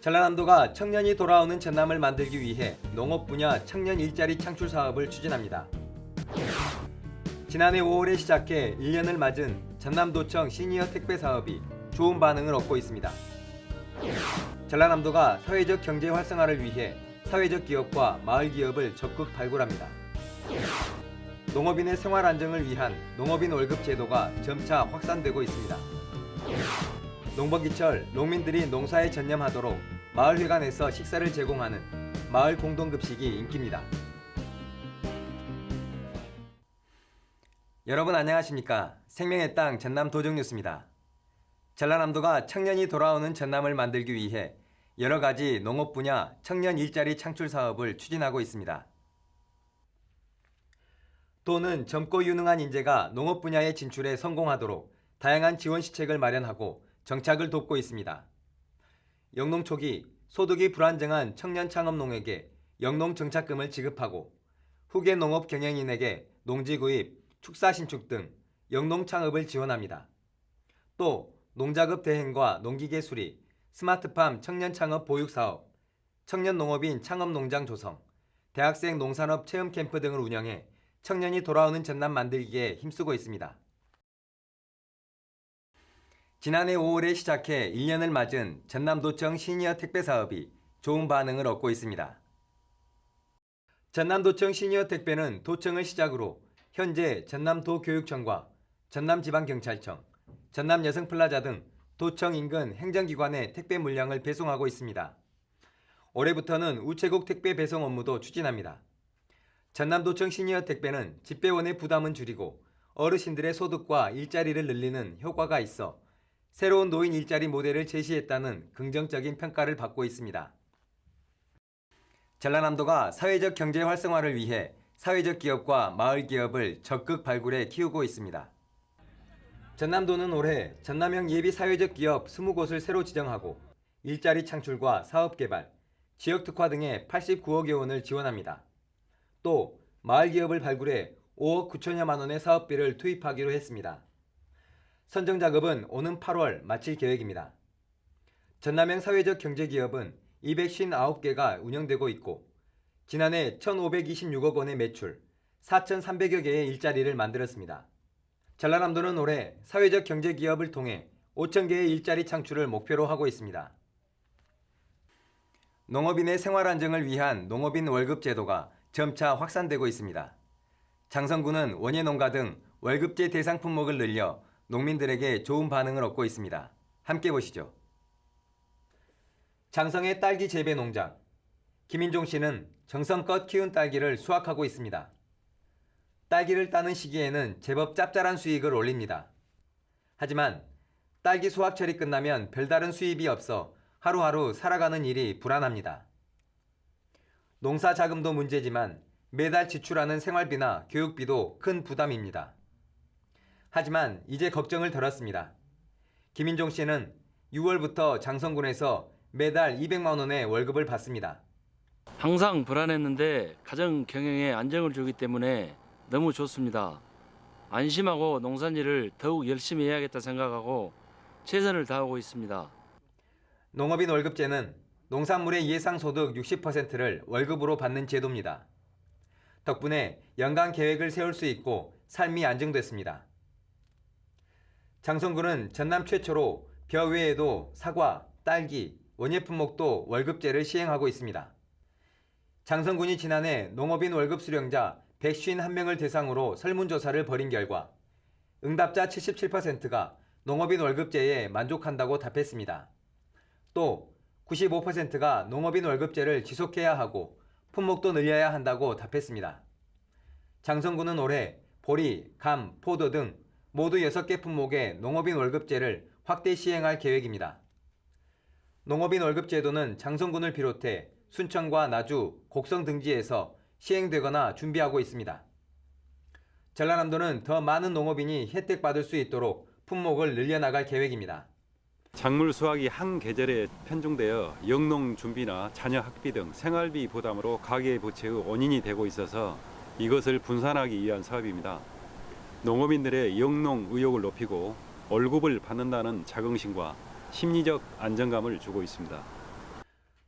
전라남도가 청년이 돌아오는 전남을 만들기 위해 농업 분야 청년 일자리 창출 사업을 추진합니다. 지난해 5월에 시작해 1년을 맞은 전남도청 시니어 택배 사업이 좋은 반응을 얻고 있습니다. 전라남도가 사회적 경제 활성화를 위해 사회적 기업과 마을 기업을 적극 발굴합니다. 농업인의 생활 안정을 위한 농업인 월급 제도가 점차 확산되고 있습니다. 농번기철 농민들이 농사에 전념하도록 마을회관에서 식사를 제공하는 마을 공동급식이 인기입니다. 여러분 안녕하십니까? 생명의 땅 전남 도정뉴스입니다. 전라남도가 청년이 돌아오는 전남을 만들기 위해 여러 가지 농업 분야 청년 일자리 창출 사업을 추진하고 있습니다. 도는 젊고 유능한 인재가 농업 분야에 진출해 성공하도록 다양한 지원 시책을 마련하고 정착을 돕고 있습니다. 영농 초기 소득이 불안정한 청년 창업농에게 영농 정착금을 지급하고 후계 농업 경영인에게 농지 구입, 축사 신축 등 영농 창업을 지원합니다. 또 농작업 대행과 농기계 수리, 스마트팜 청년 창업 보육 사업, 청년 농업인 창업 농장 조성, 대학생 농산업 체험 캠프 등을 운영해 청년이 돌아오는 전남 만들기에 힘쓰고 있습니다. 지난해 5월에 시작해 1년을 맞은 전남도청 시니어 택배 사업이 좋은 반응을 얻고 있습니다. 전남도청 시니어 택배는 도청을 시작으로 현재 전남도교육청과 전남지방경찰청, 전남여성플라자 등 도청 인근 행정기관에 택배 물량을 배송하고 있습니다. 올해부터는 우체국 택배 배송 업무도 추진합니다. 전남도청 시니어 택배는 집배원의 부담은 줄이고 어르신들의 소득과 일자리를 늘리는 효과가 있어 새로운 노인 일자리 모델을 제시했다는 긍정적인 평가를 받고 있습니다. 전라남도가 사회적 경제 활성화를 위해 사회적 기업과 마을 기업을 적극 발굴해 키우고 있습니다. 전남도는 올해 전남형 예비 사회적 기업 20곳을 새로 지정하고 일자리 창출과 사업 개발, 지역 특화 등에 89억여 원을 지원합니다. 또 마을 기업을 발굴해 5억 9천여만 원의 사업비를 투입하기로 했습니다. 선정 작업은 오는 8월 마칠 계획입니다. 전남형 사회적 경제기업은 259개가 운영되고 있고 지난해 1,526억 원의 매출, 4,300여 개의 일자리를 만들었습니다. 전라남도는 올해 사회적 경제기업을 통해 5,000개의 일자리 창출을 목표로 하고 있습니다. 농업인의 생활 안정을 위한 농업인 월급 제도가 점차 확산되고 있습니다. 장성군은 원예농가 등 월급제 대상 품목을 늘려 농민들에게 좋은 반응을 얻고 있습니다. 함께 보시죠. 장성의 딸기 재배 농장. 김인종 씨는 정성껏 키운 딸기를 수확하고 있습니다. 딸기를 따는 시기에는 제법 짭짤한 수익을 올립니다. 하지만 딸기 수확철이 끝나면 별다른 수입이 없어 하루하루 살아가는 일이 불안합니다. 농사 자금도 문제지만 매달 지출하는 생활비나 교육비도 큰 부담입니다. 하지만 이제 걱정을 덜었습니다. 김인종 씨는 6월부터 장성군에서 매달 200만 원의 월급을 받습니다. 항상 불안했는데 가정 경영에 안정을 주기 때문에 너무 좋습니다. 안심하고 농산일을 더욱 열심히 해야겠다 생각하고 최선을 다하고 있습니다. 농업인 월급제는 농산물의 예상소득 60%를 월급으로 받는 제도입니다. 덕분에 연간 계획을 세울 수 있고 삶이 안정됐습니다. 장성군은 전남 최초로 벼 외에도 사과, 딸기, 원예 품목도 월급제를 시행하고 있습니다. 장성군이 지난해 농업인 월급 수령자 151명을 대상으로 설문조사를 벌인 결과 응답자 77%가 농업인 월급제에 만족한다고 답했습니다. 또 95%가 농업인 월급제를 지속해야 하고 품목도 늘려야 한다고 답했습니다. 장성군은 올해 보리, 감, 포도 등 모두 6개 품목의 농업인 월급제를 확대 시행할 계획입니다. 농업인 월급제도는 장성군을 비롯해 순천과 나주, 곡성 등지에서 시행되거나 준비하고 있습니다. 전라남도는 더 많은 농업인이 혜택받을 수 있도록 품목을 늘려나갈 계획입니다. 작물 수확이 한 계절에 편중되어 영농 준비나 자녀 학비 등 생활비 부담으로 가계 부채의 원인이 되고 있어서 이것을 분산하기 위한 사업입니다. 농업인들의 영농 의욕을 높이고 월급을 받는다는 자긍심과 심리적 안정감을 주고 있습니다.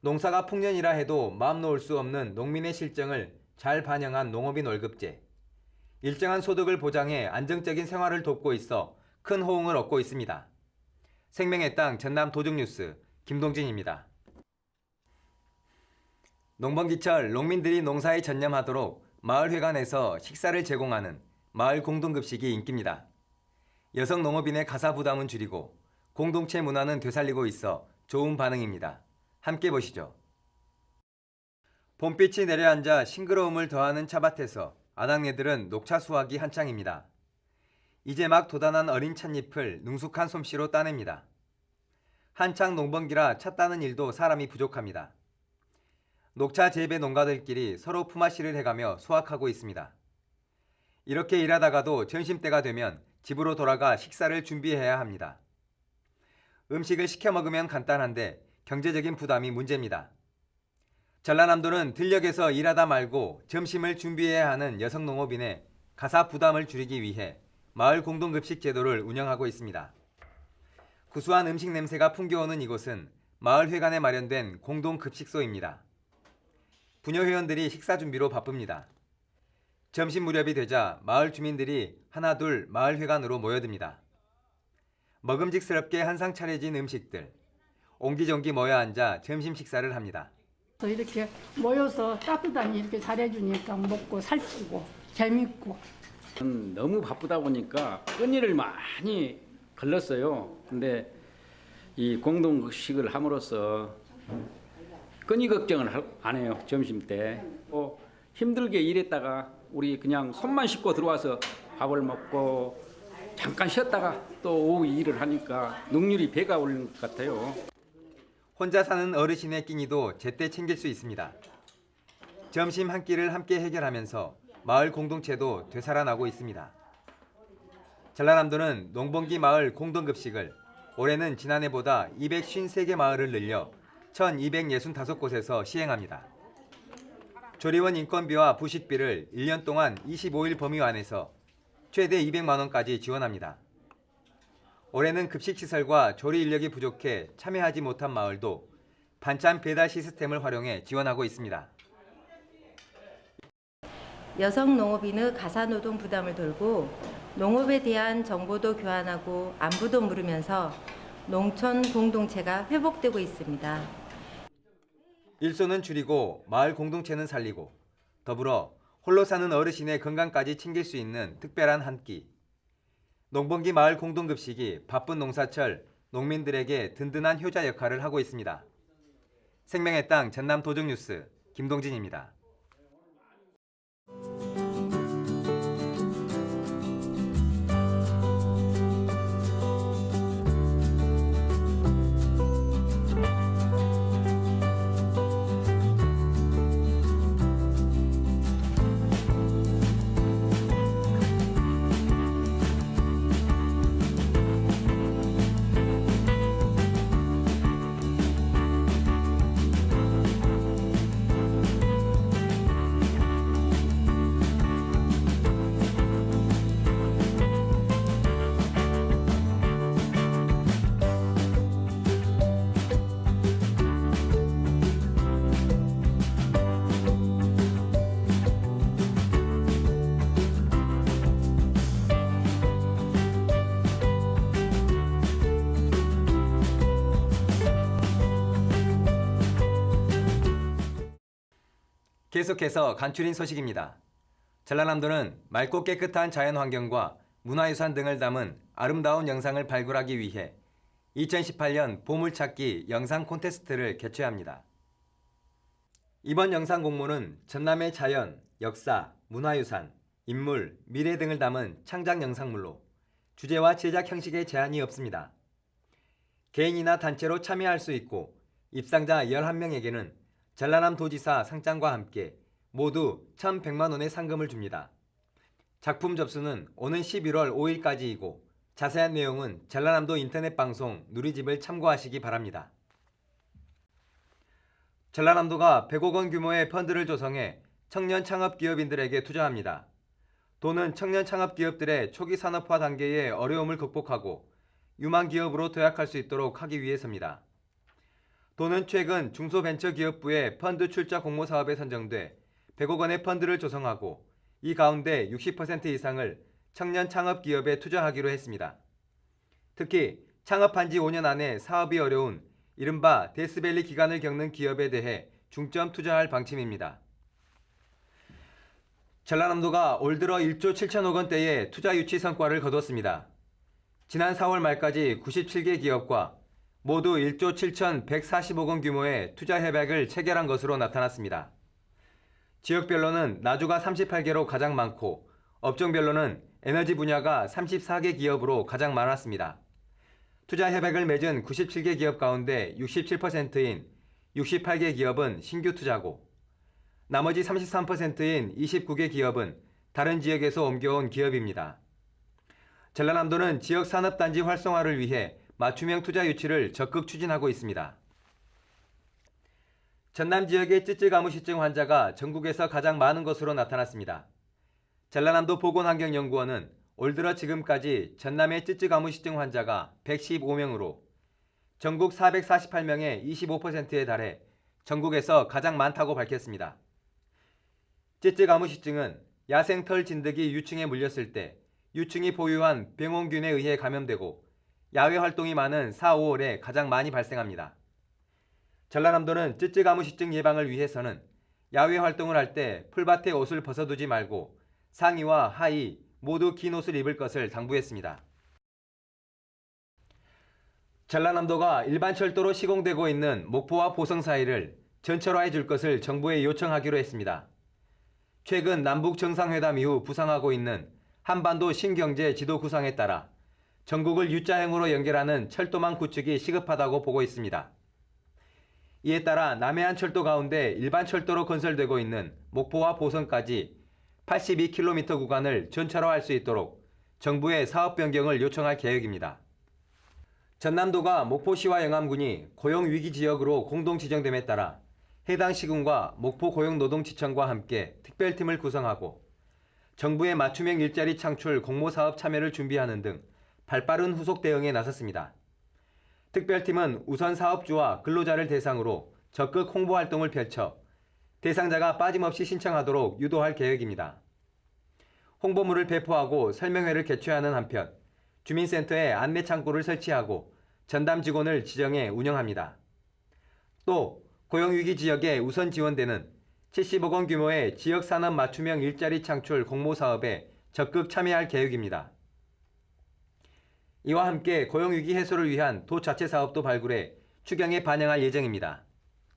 농사가 풍년이라 해도 마음 놓을 수 없는 농민의 실정을 잘 반영한 농업인 월급제. 일정한 소득을 보장해 안정적인 생활을 돕고 있어 큰 호응을 얻고 있습니다. 생명의 땅 전남 도둑뉴스 김동진입니다. 농번기철 농민들이 농사에 전념하도록 마을회관에서 식사를 제공하는 마을 공동급식이 인기입니다. 여성 농업인의 가사 부담은 줄이고 공동체 문화는 되살리고 있어 좋은 반응입니다. 함께 보시죠. 봄빛이 내려앉아 싱그러움을 더하는 차밭에서 아낙네들은 녹차 수확이 한창입니다. 이제 막 돋아난 어린 찻잎을 능숙한 솜씨로 따냅니다. 한창 농번기라 차 따는 일도 사람이 부족합니다. 녹차 재배 농가들끼리 서로 품앗이를 해가며 수확하고 있습니다. 이렇게 일하다가도 점심때가 되면 집으로 돌아가 식사를 준비해야 합니다. 음식을 시켜 먹으면 간단한데 경제적인 부담이 문제입니다. 전라남도는 들녘에서 일하다 말고 점심을 준비해야 하는 여성 농업인의 가사 부담을 줄이기 위해 마을 공동급식 제도를 운영하고 있습니다. 구수한 음식 냄새가 풍겨오는 이곳은 마을 회관에 마련된 공동급식소입니다. 부녀 회원들이 식사 준비로 바쁩니다. 점심 무렵이 되자 마을 주민들이 하나둘 마을 회관으로 모여듭니다. 먹음직스럽게 한상 차려진 음식들, 옹기종기 모여 앉아 점심 식사를 합니다. 이렇게 모여서 따뜻하니 이렇게 잘해주니까 먹고 살찌고 재밌고. 너무 바쁘다 보니까 끈일을 많이 걸렸어요. 근데 이 공동급식을 함으로써 끈이 걱정을 안 해요. 점심 때. 힘들게 일했다가 우리 그냥 손만 씻고 들어와서 밥을 먹고 잠깐 쉬었다가 또 오후 일을 하니까 능률이 배가 오르는 것 같아요. 혼자 사는 어르신의 끼니도 제때 챙길 수 있습니다. 점심 한 끼를 함께 해결하면서 마을 공동체도 되살아나고 있습니다. 전라남도는 농번기 마을 공동급식을 올해는 지난해보다 253개 마을을 늘려 1265곳에서 시행합니다. 조리원 인건비와 부식비를 1년 동안 25일 범위 안에서 최대 200만 원까지 지원합니다. 올해는 급식시설과 조리 인력이 부족해 참여하지 못한 마을도 반찬 배달 시스템을 활용해 지원하고 있습니다. 여성 농업인의 가사노동 부담을 덜고 농업에 대한 정보도 교환하고 안부도 물으면서 농촌 공동체가 회복되고 있습니다. 일손은 줄이고 마을 공동체는 살리고 더불어 홀로 사는 어르신의 건강까지 챙길 수 있는 특별한 한 끼. 농번기 마을 공동급식이 바쁜 농사철 농민들에게 든든한 효자 역할을 하고 있습니다. 생명의 땅 전남 도둑뉴스 김동진입니다. 계속해서 간추린 소식입니다. 전라남도는 맑고 깨끗한 자연환경과 문화유산 등을 담은 아름다운 영상을 발굴하기 위해 2018년 보물찾기 영상 콘테스트를 개최합니다. 이번 영상 공모는 전남의 자연, 역사, 문화유산, 인물, 미래 등을 담은 창작 영상물로 주제와 제작 형식에 제한이 없습니다. 개인이나 단체로 참여할 수 있고 입상자 11명에게는 전라남 도지사 상장과 함께 모두 1,100만 원의 상금을 줍니다. 작품 접수는 오는 11월 5일까지이고 자세한 내용은 전라남도 인터넷 방송 누리집을 참고하시기 바랍니다. 전라남도가 100억 원 규모의 펀드를 조성해 청년 창업기업인들에게 투자합니다. 돈은 청년 창업기업들의 초기 산업화 단계의 어려움을 극복하고 유망 기업으로 도약할 수 있도록 하기 위해서입니다. 도는 최근 중소벤처기업부의 펀드 출자 공모 사업에 선정돼 100억 원의 펀드를 조성하고 이 가운데 60% 이상을 청년 창업 기업에 투자하기로 했습니다. 특히 창업한 지 5년 안에 사업이 어려운 이른바 데스밸리 기간을 겪는 기업에 대해 중점 투자할 방침입니다. 전라남도가 올 들어 1조 7천억 원대의 투자 유치 성과를 거뒀습니다. 지난 4월 말까지 97개 기업과 모두 1조 7,140억 원 규모의 투자 협약을 체결한 것으로 나타났습니다. 지역별로는 나주가 38개로 가장 많고 업종별로는 에너지 분야가 34개 기업으로 가장 많았습니다. 투자 협약을 맺은 97개 기업 가운데 67%인 68개 기업은 신규 투자고 나머지 33%인 29개 기업은 다른 지역에서 옮겨온 기업입니다. 전라남도는 지역 산업단지 활성화를 위해 맞춤형 투자 유치를 적극 추진하고 있습니다. 전남 지역의 찌찌가무시증 환자가 전국에서 가장 많은 것으로 나타났습니다. 전라남도 보건환경연구원은 올 들어 지금까지 전남의 찌찌가무시증 환자가 115명으로 전국 448명의 25%에 달해 전국에서 가장 많다고 밝혔습니다. 찌찌가무시증은 야생털 진드기 유충에 물렸을 때 유충이 보유한 병원균에 의해 감염되고 야외 활동이 많은 4, 5월에 가장 많이 발생합니다. 전라남도는 찌찌가무시증 예방을 위해서는 야외 활동을 할 때 풀밭에 옷을 벗어두지 말고 상의와 하의 모두 긴 옷을 입을 것을 당부했습니다. 전라남도가 일반 철도로 시공되고 있는 목포와 보성 사이를 전철화해 줄 것을 정부에 요청하기로 했습니다. 최근 남북 정상회담 이후 부상하고 있는 한반도 신경제 지도 구상에 따라 전국을 U자형으로 연결하는 철도망 구축이 시급하다고 보고 있습니다. 이에 따라 남해안 철도 가운데 일반 철도로 건설되고 있는 목포와 보성까지 82km 구간을 전철화할 수 있도록 정부에 사업 변경을 요청할 계획입니다. 전남도가 목포시와 영암군이 고용위기 지역으로 공동 지정됨에 따라 해당 시군과 목포 고용노동지청과 함께 특별팀을 구성하고 정부의 맞춤형 일자리 창출 공모사업 참여를 준비하는 등 발빠른 후속 대응에 나섰습니다. 특별팀은 우선 사업주와 근로자를 대상으로 적극 홍보 활동을 펼쳐 대상자가 빠짐없이 신청하도록 유도할 계획입니다. 홍보물을 배포하고 설명회를 개최하는 한편 주민센터에 안내 창구를 설치하고 전담 직원을 지정해 운영합니다. 또 고용위기 지역에 우선 지원되는 70억 원 규모의 지역산업 맞춤형 일자리 창출 공모사업에 적극 참여할 계획입니다. 이와 함께 고용위기 해소를 위한 도 자체 사업도 발굴해 추경에 반영할 예정입니다.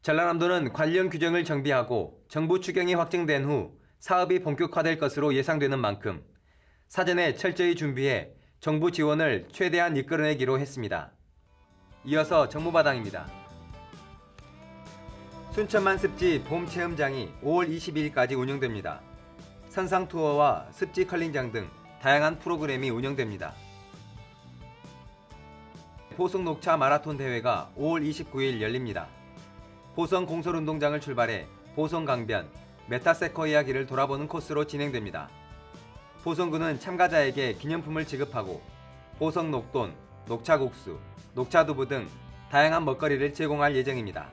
전라남도는 관련 규정을 정비하고 정부 추경이 확정된 후 사업이 본격화될 것으로 예상되는 만큼 사전에 철저히 준비해 정부 지원을 최대한 이끌어내기로 했습니다. 이어서 정보마당입니다. 순천만 습지 봄 체험장이 5월 22일까지 운영됩니다. 선상 투어와 습지 컬링장 등 다양한 프로그램이 운영됩니다. 보성 녹차 마라톤 대회가 5월 29일 열립니다. 보성 공설운동장을 출발해 보성 강변, 메타세코이아 길을 돌아보는 코스로 진행됩니다. 보성군은 참가자에게 기념품을 지급하고 보성 녹돈, 녹차국수, 녹차두부 등 다양한 먹거리를 제공할 예정입니다.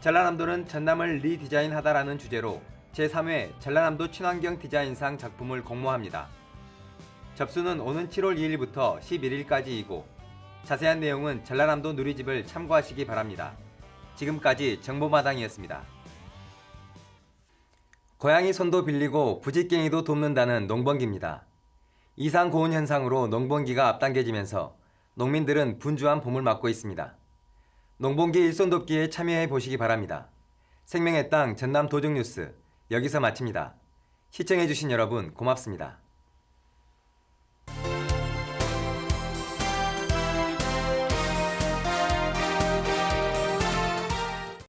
전라남도는 전남을 리디자인하다라는 주제로 제3회 전라남도 친환경 디자인상 작품을 공모합니다. 접수는 오는 7월 2일부터 11일까지이고 자세한 내용은 전라남도 누리집을 참고하시기 바랍니다. 지금까지 정보마당이었습니다. 고양이 손도 빌리고 부직갱이도 돕는다는 농번기입니다. 이상 고온 현상으로 농번기가 앞당겨지면서 농민들은 분주한 봄을 맞고 있습니다. 농번기 일손 돕기에 참여해 보시기 바랍니다. 생명의 땅 전남 도정뉴스 여기서 마칩니다. 시청해주신 여러분 고맙습니다.